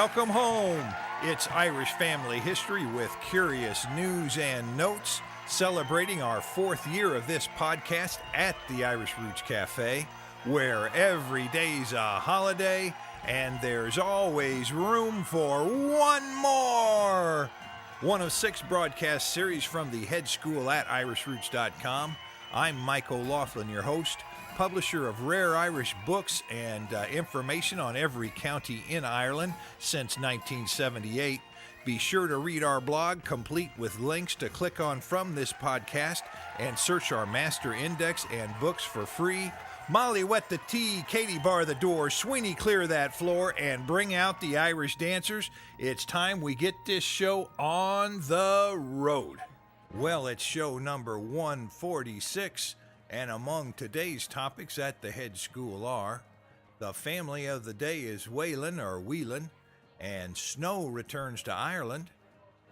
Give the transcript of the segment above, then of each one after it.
welcome home. It's Irish Family History with curious news and notes, celebrating our 4th year of this podcast at the Irish Roots Cafe, where every day's a holiday and there's always room for one more. One of 6 broadcast series from the Hedge School at irishroots.com. I'm Mike OLaughlin, your host, publisher of rare Irish books and information on every county in Ireland since 1978. Be sure to read our blog, complete with links to click on from this podcast, and search our master index and books for free. Molly, wet the tea, Katie, bar the door, Sweeney, clear that floor, and bring out the Irish dancers. It's time we get this show on the road. Well, it's show number 146. And among today's topics at the Hedge School are, the family of the day is Whelan or Whelan, and snow returns to Ireland.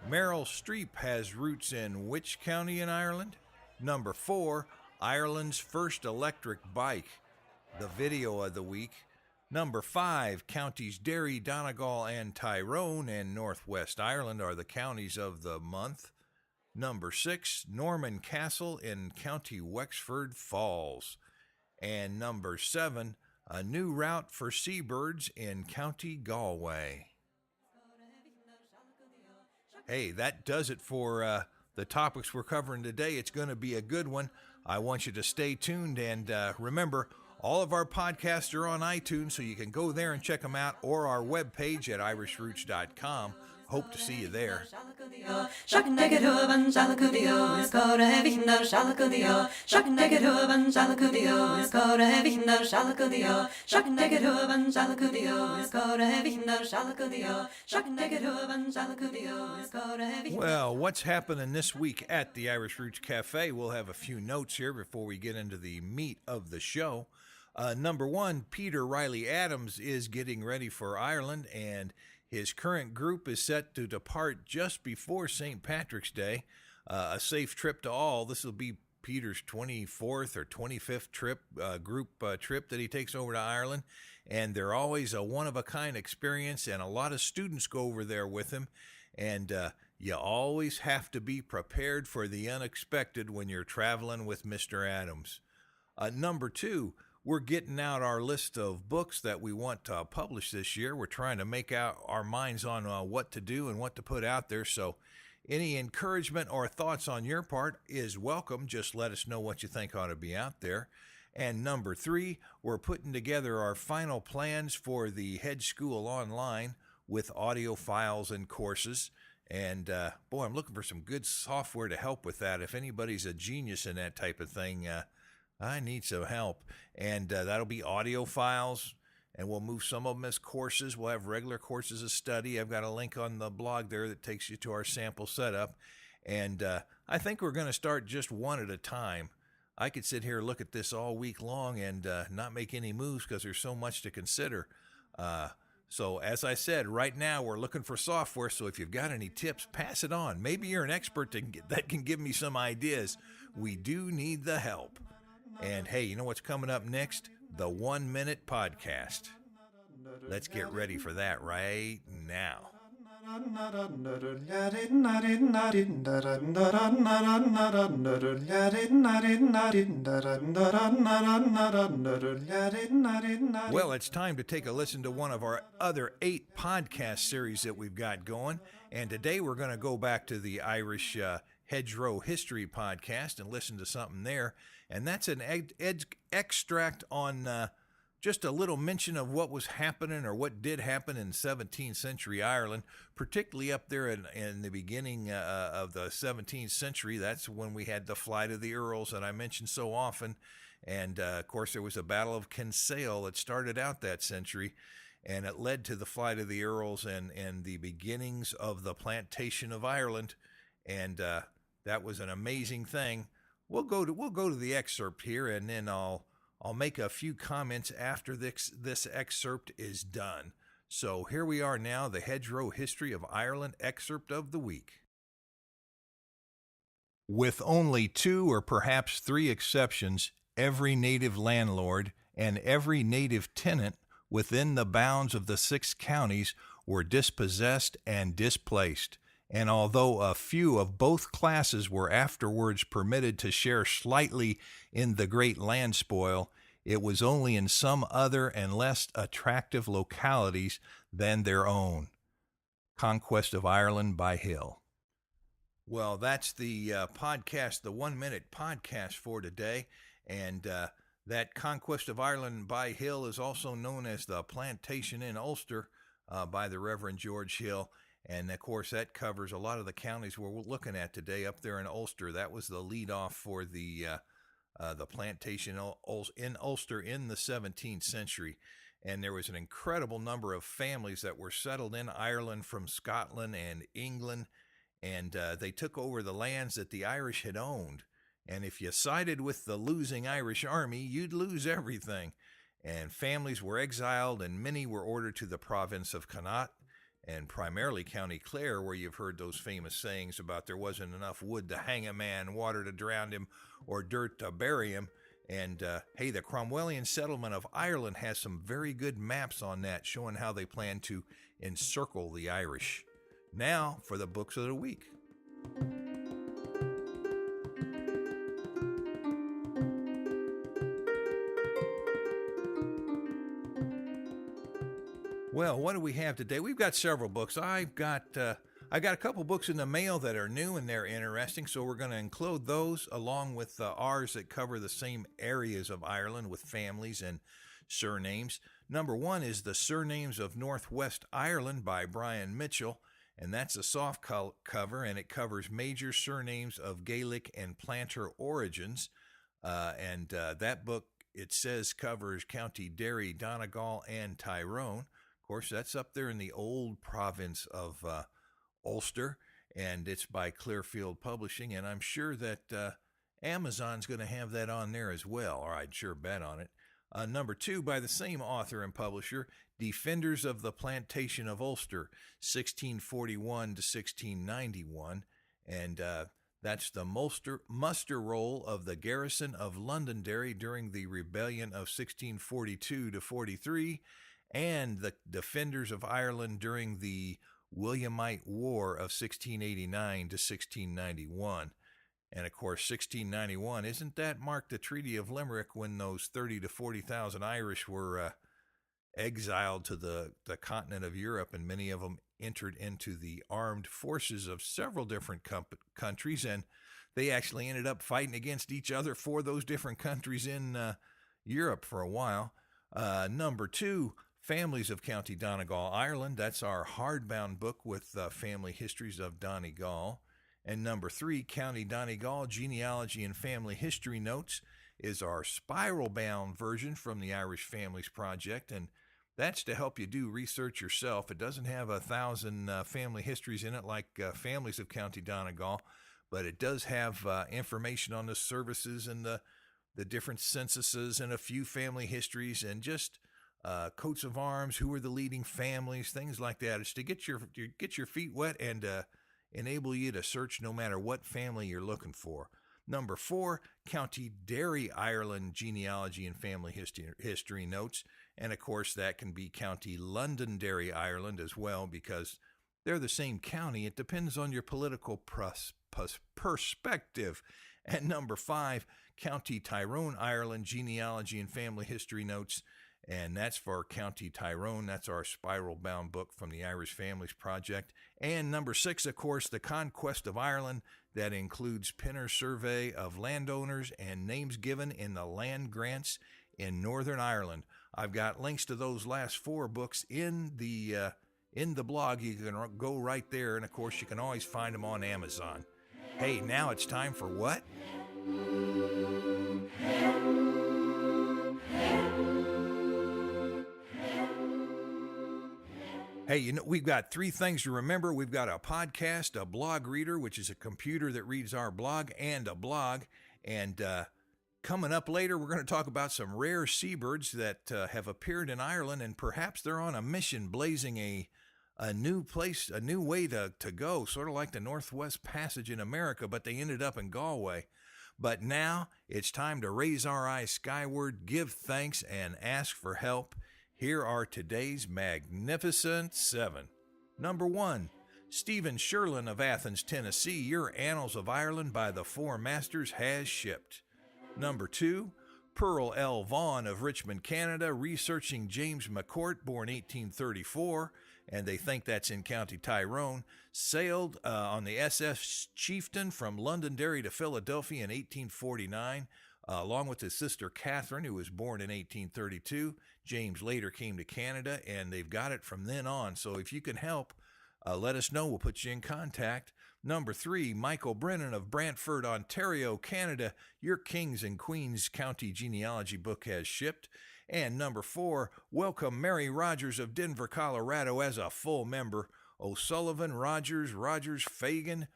Meryl Streep has roots in which county in Ireland? Number 4, Ireland's first electric bike, the video of the week. Number 5, counties Derry, Donegal, and Tyrone in Northwest Ireland are the counties of the month. Number 6, Norman Castle in County Wexford Falls. And number 7, a new route for seabirds in County Galway. Hey, that does it for the topics we're covering today. It's going to be a good one. I want you to stay tuned, and remember, all of our podcasts are on iTunes, so you can go there and check them out, or our webpage at irishroots.com. Hope to see you there. Well, what's happening this week at the Irish Roots Cafe? We'll have a few notes here before we get into the meat of the show. Number 1, Peter Riley Adams is getting ready for Ireland, and his current group is set to depart just before St. Patrick's Day. A safe trip to all. This will be Peter's 24th or 25th group trip that he takes over to Ireland. And they're always a one-of-a-kind experience, and a lot of students go over there with him. And you always have to be prepared for the unexpected when you're traveling with Mr. Adams. Number 2, we're getting out our list of books that we want to publish this year. We're trying to make out our minds on what to do and what to put out there. So any encouragement or thoughts on your part is welcome. Just let us know what you think ought to be out there. And number 3, we're putting together our final plans for the Hedge School Online with audio files and courses. And boy, I'm looking for some good software to help with that. If anybody's a genius in that type of thing, I need some help. And that'll be audio files, and we'll move some of them as courses. We'll have regular courses of study. I've got a link on the blog there that takes you to our sample setup. And I think we're going to start just one at a time. I could sit here and look at this all week long and not make any moves because there's so much to consider. So as I said, right now we're looking for software, so if you've got any tips, pass it on. Maybe you're an expert that can give me some ideas. We do need the help. And hey, you know what's coming up next? The 1 Minute Podcast. Let's get ready for that right now. Well, it's time to take a listen to one of our other 8 podcast series that we've got going. And today we're going to go back to the Irish Hedgerow History podcast and listen to something there. And that's an extract on just a little mention of what was happening or what did happen in 17th century Ireland, particularly up there in the beginning of the 17th century. That's when we had the Flight of the Earls that I mentioned so often. And, of course, there was a Battle of Kinsale that started out that century, and it led to the Flight of the Earls and the beginnings of the plantation of Ireland. And that was an amazing thing. We'll go to the excerpt here, and then I'll make a few comments after this excerpt is done. So here we are now, the Hedgerow History of Ireland excerpt of the week. With only 2 or perhaps 3 exceptions, every native landlord and every native tenant within the bounds of the 6 counties were dispossessed and displaced. And although a few of both classes were afterwards permitted to share slightly in the great land spoil, it was only in some other and less attractive localities than their own. Conquest of Ireland by Hill. Well, that's the podcast, the 1 minute podcast for today. And that Conquest of Ireland by Hill is also known as the Plantation in Ulster by the Reverend George Hill. And, of course, that covers a lot of the counties we're looking at today up there in Ulster. That was the lead-off for the plantation in Ulster in the 17th century. And there was an incredible number of families that were settled in Ireland from Scotland and England, and they took over the lands that the Irish had owned. And if you sided with the losing Irish army, you'd lose everything. And families were exiled, and many were ordered to the province of Connaught, and primarily County Clare, where you've heard those famous sayings about there wasn't enough wood to hang a man, water to drown him, or dirt to bury him. And, hey, the Cromwellian settlement of Ireland has some very good maps on that, showing how they plan to encircle the Irish. Now for the books of the week. Well, what do we have today? We've got several books. I got a couple books in the mail that are new and they're interesting, so we're going to include those along with ours that cover the same areas of Ireland with families and surnames. Number one is The Surnames of Northwest Ireland by Brian Mitchell, and that's a soft cover, and it covers major surnames of Gaelic and planter origins. That book, it says, covers County Derry, Donegal, and Tyrone. Of course, that's up there in the old province of Ulster, and it's by Clearfield Publishing, and I'm sure that Amazon's going to have that on there as well, or I'd sure bet on it. Number two, by the same author and publisher, Defenders of the Plantation of Ulster, 1641 to 1691, and that's the muster roll of the garrison of Londonderry during the rebellion of 1642 to 43, and the Defenders of Ireland during the Williamite War of 1689 to 1691. And of course, 1691, isn't that marked the Treaty of Limerick when those 30 to 40,000 Irish were exiled to the continent of Europe, and many of them entered into the armed forces of several different countries, and they actually ended up fighting against each other for those different countries in Europe for a while. Number two, Families of County Donegal, Ireland. That's our hardbound book with family histories of Donegal. And number three, County Donegal, Genealogy and Family History Notes, is our spiral-bound version from the Irish Families Project, and that's to help you do research yourself. It doesn't have 1,000 family histories in it like Families of County Donegal, but it does have information on the services and the different censuses and a few family histories and just coats of arms, who are the leading families, things like that. It's to get your feet wet and enable you to search no matter what family you're looking for. Number four, County Derry, Ireland, Genealogy and Family History Notes. And of course, that can be County Londonderry, Ireland as well, because they're the same county. It depends on your political perspective. And number five, County Tyrone, Ireland, Genealogy and Family History Notes. And that's for County Tyrone. That's our spiral-bound book from the Irish Families Project. And number six, of course, The Conquest of Ireland. That includes Pinner's survey of landowners and names given in the land grants in Northern Ireland. I've got links to those last four books in the blog. You can go right there, and of course, you can always find them on Amazon. Hey, now it's time for what? Hey, we've got three things to remember. We've got a podcast, a blog reader, which is a computer that reads our blog, and a blog. And coming up later, we're going to talk about some rare seabirds that have appeared in Ireland, and perhaps they're on a mission blazing a new place, a new way to go, sort of like the Northwest Passage in America, but they ended up in Galway. But now it's time to raise our eyes skyward, give thanks, and ask for help. Here are today's magnificent 7. Number 1, Stephen Sherlin of Athens, Tennessee. Your Annals of Ireland by the Four Masters has shipped. Number 2, Pearl L. Vaughan of Richmond, Canada, researching James McCourt, born 1834, and they think that's in County Tyrone, sailed on the SS Chieftain from Londonderry to Philadelphia in 1849, along with his sister Catherine, who was born in 1832. James later came to Canada, and they've got it from then on. So if you can help, let us know. We'll put you in contact. Number 3, Michael Brennan of Brantford, Ontario, Canada. Your Kings and Queens County Genealogy book has shipped. And number 4, welcome Mary Rogers of Denver, Colorado as a full member. O'Sullivan, Rogers, Fagan,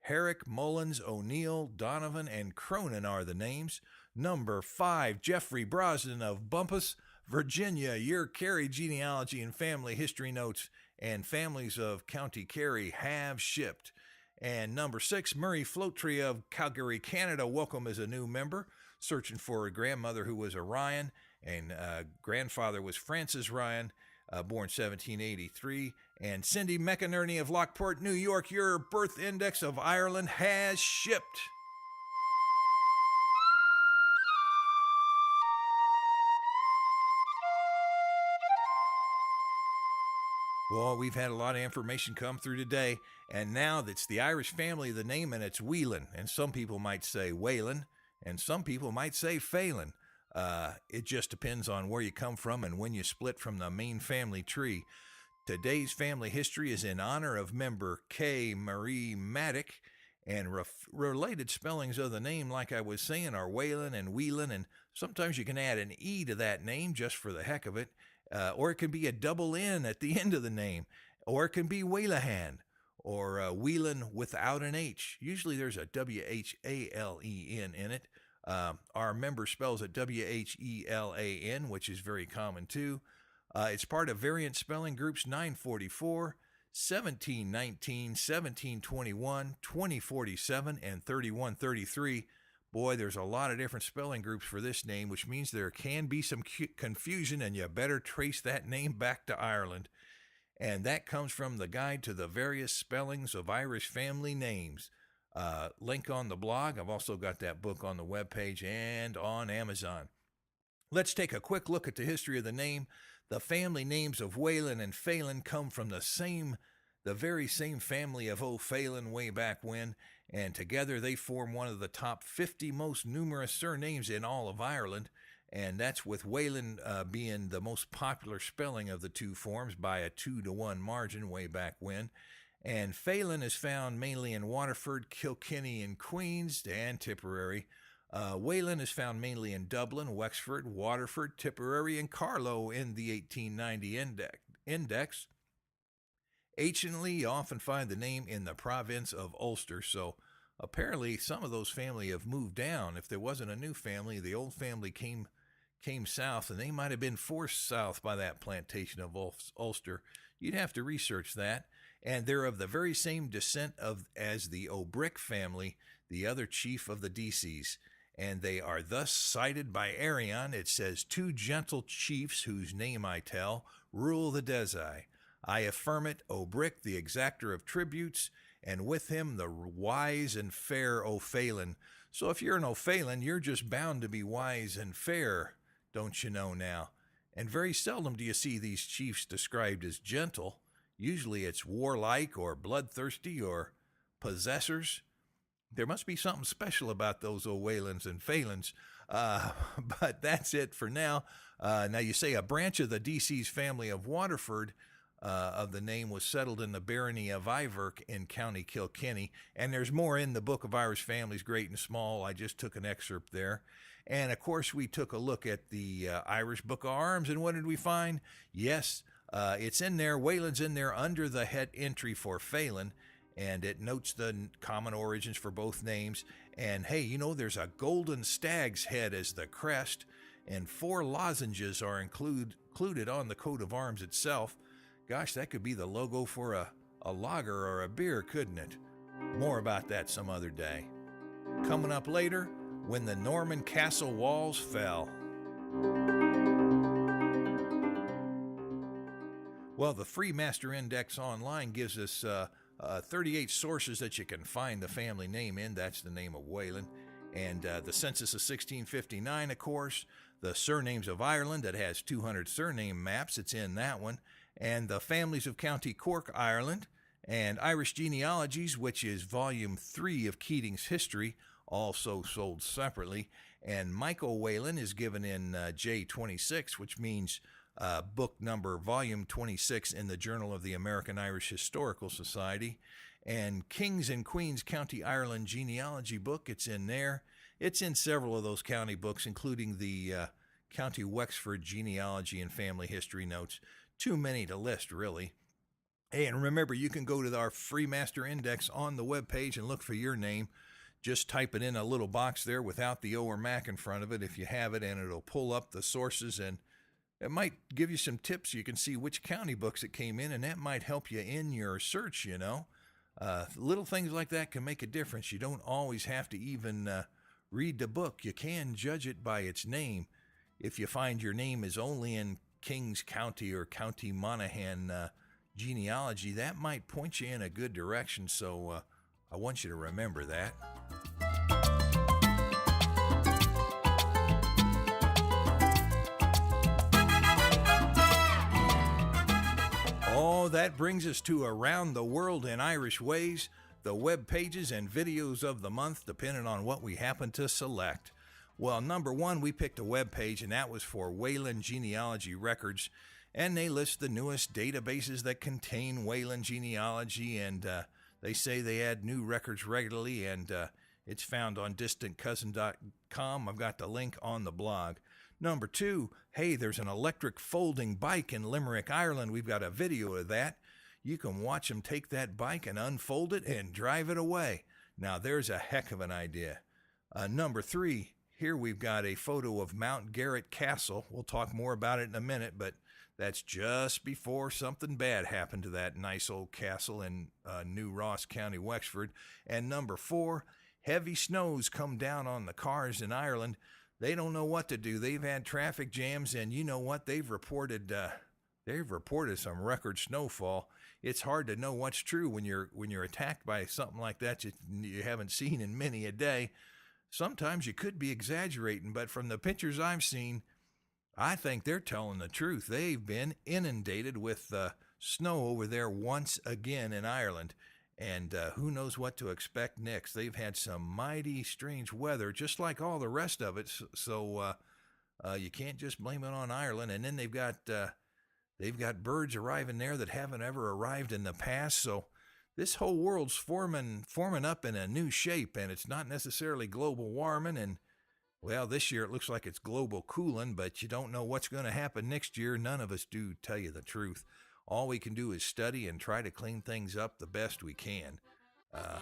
Herrick, Mullins, O'Neill, Donovan, and Cronin are the names. Number 5, Jeffrey Brosnan of Bumpus, Virginia. Your Kerry Genealogy and Family History Notes and Families of County Kerry have shipped. And number 6, Murray Floattree of Calgary, Canada. Welcome as a new member. Searching for a grandmother who was a Ryan, and grandfather was Francis Ryan, born 1783. And Cindy McInerney of Lockport, New York. Your birth index of Ireland has shipped. Well, we've had a lot of information come through today, and now that's the Irish family of the name, and it's Whelan, and some people might say Whalen, and some people might say Phelan. It just depends on where you come from and when you split from the main family tree. Today's family history is in honor of member K. Marie Maddock, and related spellings of the name, like I was saying, are Whalen and Whelan, and sometimes you can add an E to that name just for the heck of it. Or it can be a double N at the end of the name, or it can be Whalahan, or Whelan without an H. Usually there's a W-H-A-L-E-N in it. Our member spells it W-H-E-L-A-N, which is very common too. It's part of variant spelling groups 944, 1719, 1721, 2047, and 3133. Boy, there's a lot of different spelling groups for this name, which means there can be some confusion, and you better trace that name back to Ireland. And that comes from the Guide to the Various Spellings of Irish Family Names. Link on the blog. I've also got that book on the webpage and on Amazon. Let's take a quick look at the history of the name. The family names of Whalen and Phelan come from the very same family of O'Phelan way back when, and together they form one of the top 50 most numerous surnames in all of Ireland, and that's with Whalen being the most popular spelling of the two forms by a 2-to-1 margin way back when. And Phelan is found mainly in Waterford, Kilkenny, and Queens, and Tipperary. Whalen is found mainly in Dublin, Wexford, Waterford, Tipperary, and Carlow in the 1890 index. Anciently, you often find the name in the province of Ulster, so apparently some of those family have moved down. If there wasn't a new family, the old family came south, and they might have been forced south by that plantation of Ulster. You'd have to research that. And they're of the very same descent as the O'Brick family, the other chief of the Decies. And they are thus cited by Arion. It says, 2 gentle chiefs whose name I tell, rule the Desai. I affirm it, O'Brick, the exactor of tributes, and with him the wise and fair O'Phelan. So if you're an O'Phelan, you're just bound to be wise and fair, don't you know now? And very seldom do you see these chiefs described as gentle. Usually it's warlike or bloodthirsty or possessors. There must be something special about those O'Whalens and Phelans. But that's it for now. Now you say a branch of the Decies family of Waterford of the name was settled in the barony of Iverk in County Kilkenny, and there's more in the Book of Irish Families, Great and Small. I just took an excerpt there. And of course we took a look at the Irish Book of Arms, and what did we find? Yes, it's in there. Whalen's in there under the head entry for Phelan, and it notes the common origins for both names. And hey, you know, there's a golden stag's head as the crest, and 4 lozenges are included on the coat of arms itself. Gosh, that could be the logo for a lager or a beer, couldn't it? More about that some other day. Coming up later, when the Norman castle walls fell. Well, the free Master Index online gives us 38 sources that you can find the family name in. That's the name of Whalen. And the census of 1659, of course. The Surnames of Ireland, that has 200 surname maps. It's in that one. And the Families of County Cork, Ireland. And Irish Genealogies, which is Volume 3 of Keating's History, also sold separately. And Michael Whalen is given in J26, which means book number volume 26 in the Journal of the American Irish Historical Society. And Kings and Queens County Ireland Genealogy book, it's in there. It's in several of those county books, including the County Wexford Genealogy and Family History Notes. Too many to list, really. Hey, and remember, you can go to our free Master Index on the webpage and look for your name. Just type it in a little box there without the O or Mac in front of it if you have it, and it'll pull up the sources, and it might give you some tips. You can see which county books it came in, and that might help you in your search, you know. Little things like that can make a difference. You don't always have to even read the book. You can judge it by its name. If you find your name is only in Kings County or County Monaghan genealogy, that might point you in a good direction, so I want you to remember that. Oh, that brings us to Around the World in Irish Ways, the web pages and videos of the month, depending on what we happen to select. Well, number one, we picked a web page, and that was for Whalen Genealogy Records, and they list the newest databases that contain Whalen genealogy, and they say they add new records regularly, and it's found on distantcousin.com. I've got the link on the blog. Number two, hey, there's an electric folding bike in Limerick, Ireland. We've got a video of that. You can watch them take that bike and unfold it and drive it away. Now, there's a heck of an idea. Number three, here we've got a photo of Mount Garrett Castle. We'll talk more about it in a minute, but that's just before something bad happened to that nice old castle in New Ross County, Wexford. And number four, heavy snows come down on the cars in Ireland. They don't know what to do. They've had traffic jams, and you know what? They've reported some record snowfall. It's hard to know what's true when you're attacked by something like that you haven't seen in many a day. Sometimes you could be exaggerating, but from the pictures I've seen, I think they're telling the truth. They've been inundated with snow over there once again in Ireland. And who knows what to expect next. They've had some mighty strange weather, just like all the rest of it. So you can't just blame it on Ireland. And then they've got birds arriving there that haven't ever arrived in the past. So this whole world's forming up in a new shape, and it's not necessarily global warming. And well, this year it looks like it's global cooling, but you don't know what's going to happen next year. None of us do, tell you the truth. All we can do is study and try to clean things up the best we can. At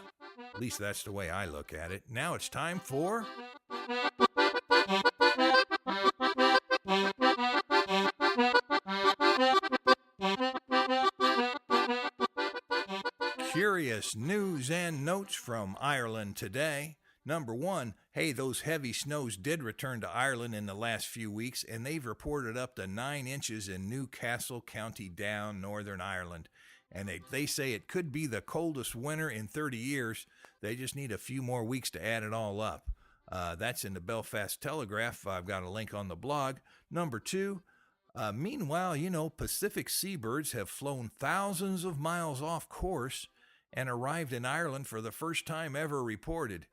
least that's the way I look at it. Now it's time for... Curious news and notes from Ireland today. Number one, hey, those heavy snows did return to Ireland in the last few weeks, and they've reported up to 9 inches in Newcastle, County Down, Northern Ireland. And they say it could be the coldest winter in 30 years. They just need a few more weeks to add it all up. That's in the Belfast Telegraph. I've got a link on the blog. Number two, meanwhile, Pacific seabirds have flown thousands of miles off course and arrived in Ireland for the first time ever reported.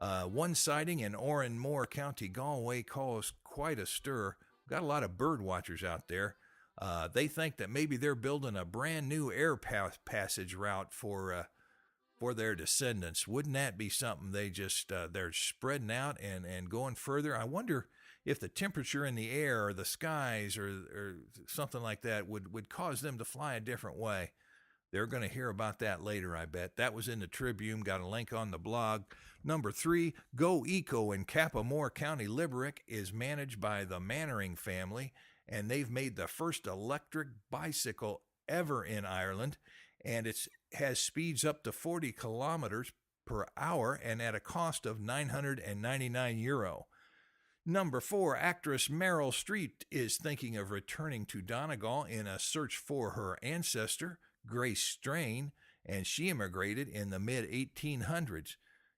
One sighting in Oranmore County, Galway, caused quite a stir. Got a lot of bird watchers out there. They think that maybe they're building a brand new air passage route for their descendants. Wouldn't that be something? They're spreading out and going further. I wonder if the temperature in the air or the skies or something like that would cause them to fly a different way. They're going to hear about that later, I bet. That was in the Tribune. Got a link on the blog. Number three, Go Eco in Cappamore County, Limerick is managed by the Mannering family, and they've made the first electric bicycle ever in Ireland, and it has speeds up to 40 kilometers per hour and at a cost of €999. Number 4, actress Meryl Streep is thinking of returning to Donegal in a search for her ancestor, Grace Strain, and she immigrated in the mid-1800s.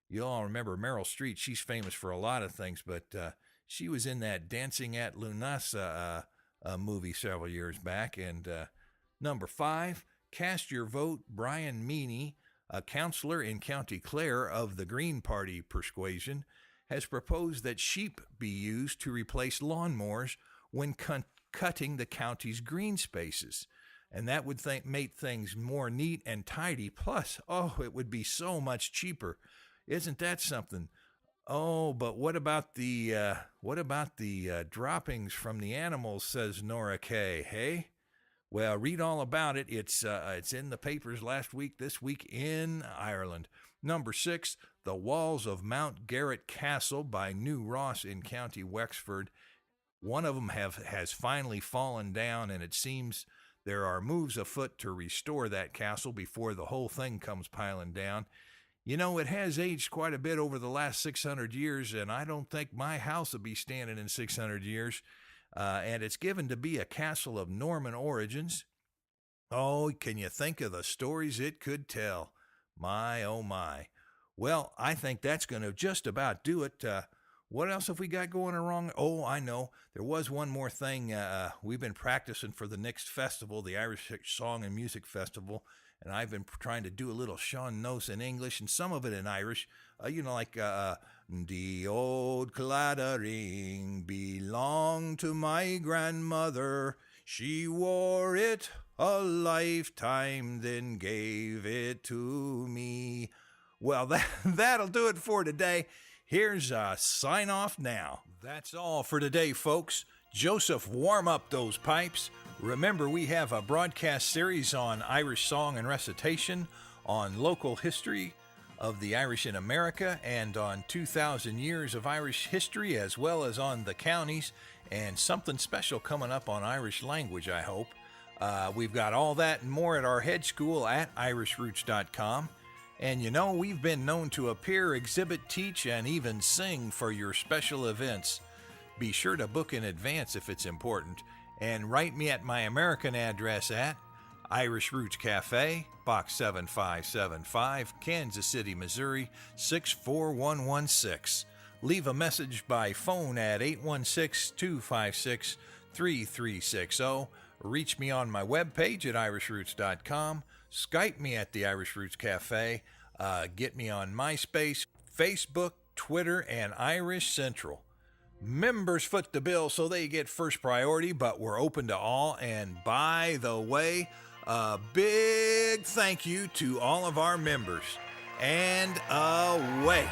You all remember Meryl Streep. She's famous for a lot of things, but she was in that Dancing at Lunasa movie several years back. And number 5, cast your vote. Brian Meany, a counselor in County Clare of the Green Party persuasion, has proposed that sheep be used to replace lawnmowers when cutting the county's green spaces. And that would make things more neat and tidy. Plus, it would be so much cheaper. Isn't that something? Oh, but what about the droppings from the animals, says Nora Kay, hey? Well, read all about it. It's in the papers last week, this week in Ireland. Number 6, The Walls of Mount Garrett Castle by New Ross in County Wexford. One of them has finally fallen down, and it seems there are moves afoot to restore that castle before the whole thing comes piling down. You know, it has aged quite a bit over the last 600 years, and I don't think my house will be standing in 600 years. And it's given to be a castle of Norman origins. Oh, can you think of the stories it could tell? My, oh my. Well, I think that's going to just about do it. What else have we got going wrong? Oh, I know. There was one more thing. We've been practicing for the next festival, the Irish Song and Music Festival, and I've been trying to do a little Sean Nose in English and some of it in Irish. Like the old claddering belonged to my grandmother. She wore it a lifetime, then gave it to me. Well, that'll do it for today. Here's a sign off now. That's all for today, folks. Joseph, warm up those pipes. Remember, we have a broadcast series on Irish song and recitation, on local history of the Irish in America, and on 2,000 years of Irish history, as well as on the counties, and something special coming up on Irish language, I hope. We've got all that and more at our Hedge School at irishroots.com. And we've been known to appear, exhibit, teach, and even sing for your special events. Be sure to book in advance if it's important. And write me at my American address at Irish Roots Cafe, Box 7575, Kansas City, Missouri, 64116. Leave a message by phone at 816-256-3360. Reach me on my webpage at irishroots.com. Skype me at the Irish Roots Cafe. Get me on MySpace, Facebook, Twitter, and Irish Central. Members foot the bill, so they get first priority, but we're open to all. And by the way, a big thank you to all of our members. And away.